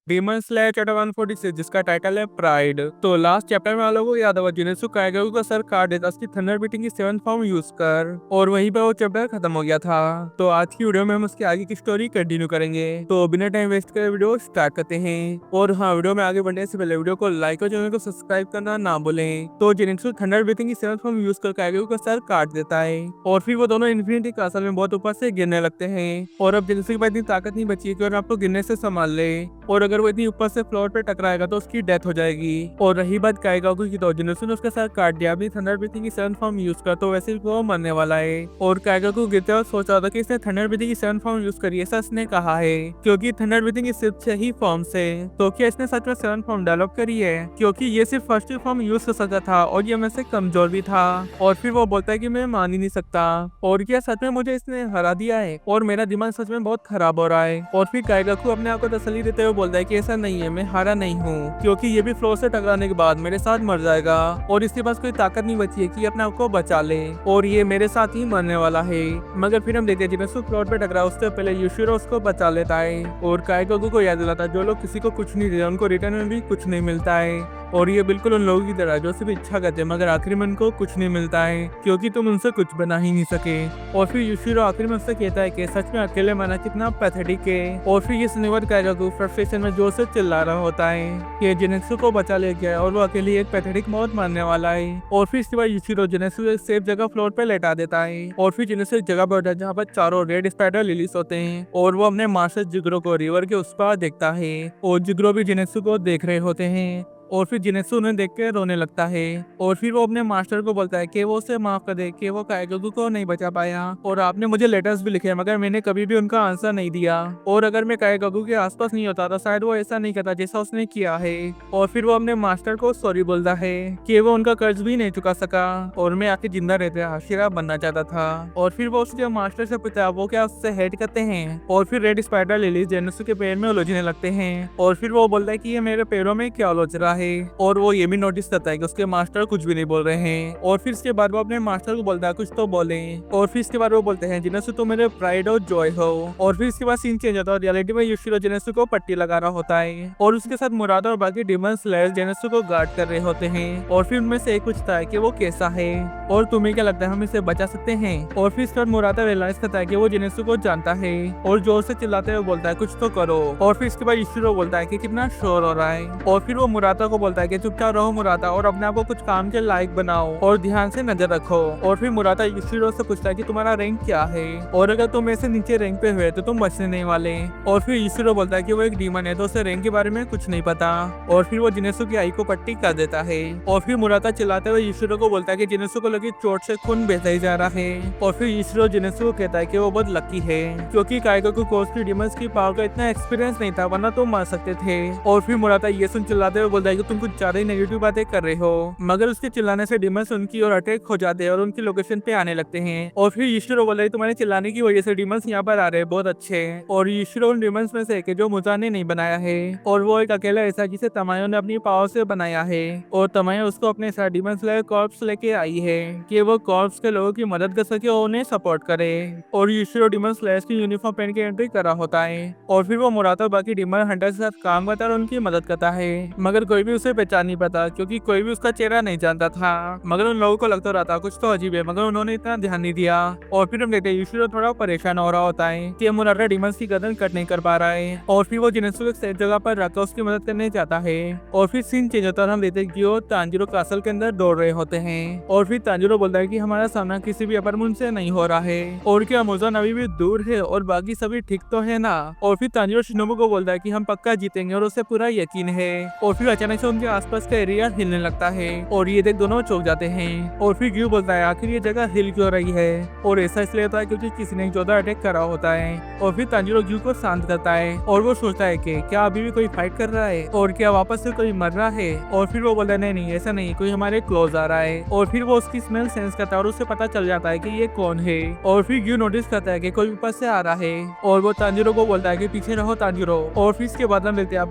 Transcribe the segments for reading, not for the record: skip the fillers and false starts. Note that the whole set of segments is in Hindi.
डीमन स्लेयर चैप्टर 146 जिसका टाइटल है प्राइड। तो लास्ट चैप्टर में वालों को याद होगा जिनेसु काइगेगु का सर काट देता उसकी थंडर बीटिंग की 7th फॉर्म यूज कर, और वहीं पर वो चैप्टर खत्म हो गया था। तो आज की वीडियो में हम उसकी आगे की स्टोरी कंटिन्यू करेंगे। तो बिना टाइम वेस्ट करे वीडियो स्टार्ट करते हैं। और हाँ, वीडियो में आगे बढ़ने से पहले वीडियो को लाइक और चैनल को सब्सक्राइब करना ना भूलें। तो जिनेसु थंडर बीटिंग की 7th फॉर्म यूज कर काइगेगु का सर काट देता है, और फिर वो दोनों इन्फिनिटी कासल में बहुत ऊपर से गिरने लगते हैं। और अब जिनेसु के पास इतनी ताकत नहीं बची है कि आपको गिरने से संभाल ले, और अगर वो इतनी ऊपर से फ्लोर पे टकराएगा तो उसकी डेथ हो जाएगी। और रही बात काइगेगु की, तो जिनेसु ने उसका सर काट दिया अपनी थंडर ब्रीथिंग की 7th फॉर्म यूज कर, तो वैसे वो मरने वाला है। और काइगेगु गिरते हुए सोच रहा था कि इसने थंडर ब्रीथिंग की 7th फॉर्म यूज करी, ऐसा इसने कहा है क्योंकि थंडर ब्रीथिंग की सिर्फ 6 ही फॉर्म्स है। तो क्या इसने सच में 7th फॉर्म डेवलप करी है, क्योंकि ये सिर्फ फर्स्ट फॉर्म यूज कर सकता था और ये मेरे से कमजोर भी था। और फिर वो बोलता है कि मैं मान ही नहीं सकता, और क्या सच में मुझे इसने हरा दिया है, और मेरा दिमाग सच में बहुत खराब हो रहा है। और फिर काइगेगु अपने आप को तसल्ली देते हुए बोलता है कि ऐसा नहीं है, मैं हारा नहीं हूँ, क्योंकि ये भी फ्लोर से टकराने के बाद मेरे साथ मर जाएगा और इसके पास कोई ताकत नहीं बची है कि अपने आप को बचा ले, और ये मेरे साथ ही मरने वाला है। मगर फिर हम देखते हैं जिनेसु फ्लोर पे टकरा उससे पहले युशिरो उसको बचा लेता है, और काइगेगु को याद दिलाता है जो लोग किसी को कुछ नहीं देते उनको रिटर्न में भी कुछ नहीं मिलता है। और ये बिल्कुल उन लोगों की तरह जो सिर्फ इच्छा करते हैं मगर आखिर में उनको कुछ नहीं मिलता है, क्योंकि तुम उनसे कुछ बना ही नहीं सके। और फिर युशिरो आखिर में उससे कहता है कि सच में अकेले मरना कितना पैथेटिक है। और फिर ये सुनने के बाद काइगेगु फ्रस्ट्रेशन में जोर से चिल्ला रहा होता है कि जिनेसु को बचा ले गया और वो अकेले एक पैथेटिक मौत मरने वाला है। और फिर इसके बाद युशिरो जिनेसु एक सेफ जगह फ्लोर पे लेटा देता है, और फिर जिनेसु एक जगह पर जहाँ पर चारों रेड स्पाइडर लिलीज होते हैं, और वो अपने मास्टर जिग्रो को रिवर के उस पार देखता है, और जिग्रो भी जिनेसु को देख रहे होते हैं। और फिर जिनेसु उन्हें देख के रोने लगता है, और फिर वो अपने मास्टर को बोलता है कि वो उसे माफ कर दे कि वो काइगेगु को नहीं बचा पाया, और आपने मुझे लेटर्स भी लिखे मगर मैंने कभी भी उनका आंसर नहीं दिया, और अगर मैं काइगेगु के आसपास नहीं होता तो शायद वो ऐसा नहीं करता जैसा उसने किया है। और फिर वो अपने मास्टर को सॉरी बोलता है कि वो उनका कर्ज भी नहीं चुका सका, और मैं आके जिंदा रहते हाशिरा बनना चाहता था। और फिर वो उसके मास्टर से पूछता वो क्या उससे हेट करते हैं, और फिर रेड स्पाइडर लिलीज जिनेसु के पैर में उलझने लगते हैं, और फिर वो बोलता है कि ये मेरे पैरों में क्या उलझ रहा है। और वो ये भी नोटिस करता है कि उसके मास्टर कुछ भी नहीं बोल रहे हैं। और फिर इसके बाद वो अपने मास्टर को बोलता है कुछ तो बोले, और फिर इसके बाद वो बोलते हैं जिनेसु तुम मेरे प्राइड और जॉय हो। और फिर इसके बाद सीन चेंज होता है, रियलिटी में युशिरो जिनेसु को पट्टी लगा रहा होता है, और उसके साथ मुरादा और बाकी डीमन स्लेयर्स जिनेसु को गार्ड कर रहे होते हैं। और फिर उनमें से एक पूछता है कि वो कैसा है और तुम्हें क्या लगता है हम इसे बचा सकते हैं। और फिर इसके बाद मुरादा रियलाइज करता है कि वो जिनेसु को जानता है, और जोर से चिल्लाते हुए बोलता है कुछ तो करो। और फिर इसके बाद युशिरो बोलता है कि कितना शोर हो रहा है, और फिर वो मुरादा को बोलता है कि चुपचाप रहो मुरादा, और अपने आप को कुछ काम के लायक बनाओ और ध्यान से नजर रखो। और फिर मुरादा युशिरो से पूछता है कि तुम्हारा रैंक क्या है, और अगर तुम ऐसे नीचे रैंक पे हुए तो तुम बचने नहीं वाले। और फिर युशिरो बोलता है कि वो एक डीमन है तो उसे रैंक के बारे में कुछ नहीं पता, और फिर वो जिनेसु की आई को पट्टी कर देता है। और फिर मुरादा चिल्लाते हुए युशिरो को बोलता है कि जिनेसु को लगी चोट से खून बहता ही जा रहा है। और फिर युशिरो जिनेसु को कहता है कि वो बहुत लकी है क्योंकि काइगेगु को उसकी डीमंस की पावर का इतना एक्सपीरियंस नहीं था, वरना तुम मार सकते थे। और फिर मुरादा ये सुन चिल्लाते हुए बोलता है कि तुम कुछ ज्यादा ही नेगेटिव बातें कर रहे हो, मगर उसके चिल्लाने से डीमंस उनकी ओर अटैक हो जाते हैं और उनकी लोकेशन पे आने लगते हैं। और फिर युशिरो बोला है तुम्हारे चिल्लाने की वजह से डीमंस यहाँ पर आ रहे हैं, बहुत अच्छे। और युशिरो उन डीमंस में से एक है जो मुजा ने नहीं बनाया है, और वो एक अकेला ऐसा जिसे तमायो ने अपनी पावर से बनाया है, और तमायो उसको अपने साथ डीमन स्लेयर कॉर्प्स लेके आई है कि वो कॉर्प्स के लोगों की मदद कर सके और उन्हें सपोर्ट करे। और युशिरो डीमन स्लेयर्स की यूनिफॉर्म पहन के एंट्री करा होता है, और फिर वो मुरादा बाकी डीमन हंटर के साथ काम करता है और उनकी मदद करता है, मगर कोई भी उसे पहचान नहीं पाता क्योंकि कोई भी उसका चेहरा नहीं जानता था। मगर उन लोगों को लगता रहा था कुछ तो अजीब है, मगर उन्होंने इतना ध्यान नहीं दिया। और फिर हम देखते हैं युशिरो थोड़ा परेशान हो रहा होता है कि मुरादा डीमंस की गर्दन कट नहीं कर पा रहा है, और फिर वो जिनेसु को एक सेफ जगह पर रखकर उसकी मदद करने चाहता है। और फिर सीन चेंज होता है, हम देखते हैं कि वो तांजिरो कासल के अंदर दौड़ रहे होते हैं, और फिर तांजिरो बोलता है कि हमारा सामना किसी भी अपर मून से नहीं हो रहा है, और क्या मुजान अभी भी दूर है और बाकी सभी ठीक तो है ना। और फिर तांजिरो शिनोबु को बोलता है कि हम पक्का जीतेंगे और उसे पूरा यकीन है। और फिर अचानक से उनके आसपास का एरिया हिलने लगता है, और ये देख दोनों चौंक जाते हैं। और फिर ग्यू बोलता है आखिर ये जगह हिल क्यों रही है, और ऐसा इसलिए होता है क्योंकि किसी ने जोधा अटैक करा होता है। और फिर तांजिरो ग्यू को शांत करता है, और वो सोचता है कि क्या अभी भी कोई फाइट कर रहा है, और क्या वापस से कोई मर रहा है। और फिर वो बोलता है नहीं ऐसा नहीं, कोई हमारे क्लोज आ रहा है। और फिर वो उसकी स्मेल सेंस करता है और उससे पता चल जाता है कि ये कौन है। और फिर ग्यू नोटिस करता है कि कोई ऊपर से आ रहा है, और वो तांजिरो को बोलता है कि पीछे रहो तांजिरो। और फिर इसके बाद हम देखते हैं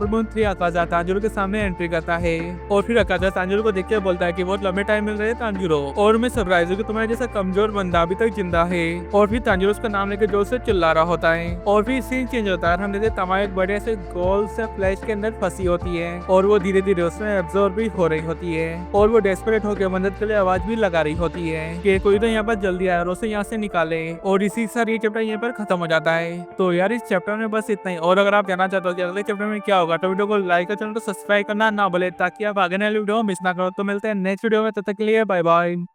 तांजिरो के सामने एंट्री करता है और फिर अकाजा तांजिरो को देख के बोलता है कि बहुत लंबे टाइम मिल रहे हैं तांजिरो, और मैं सरप्राइज हूँ कि तुम्हारे जैसा कमजोर बंदा अभी तक जिंदा है। और फिर तांजिरो उसका नाम लेके जोर से चिल्ला रहा होता है और फिर सीन चेंज होता है। हम देखते हैं तमा एक बड़े से गोल से फ्लैश के अंदर फंसी होती है और वो धीरे धीरे उसमें एब्जॉर्ब भी हो रही होती है और वो डेस्परेट होकर मदद के लिए आवाज भी लगा रही होती है कि कोई तो यहाँ पर जल्दी आए और उसे यहाँ से निकाले। और इसी साथ ये चैप्टर यहाँ पर खत्म हो जाता है। तो यार इस चैप्टर में बस इतना ही, और अगर आप जानना चाहते हो कि अगले चैप्टर में क्या होगा तो वीडियो को लाइक और चैनल को सब्सक्राइब करना ना भूले ताकि आप आगे नए वीडियो मिस ना करो। तो मिलते हैं नेक्स्ट वीडियो में, तब तक के लिए बाय बाय।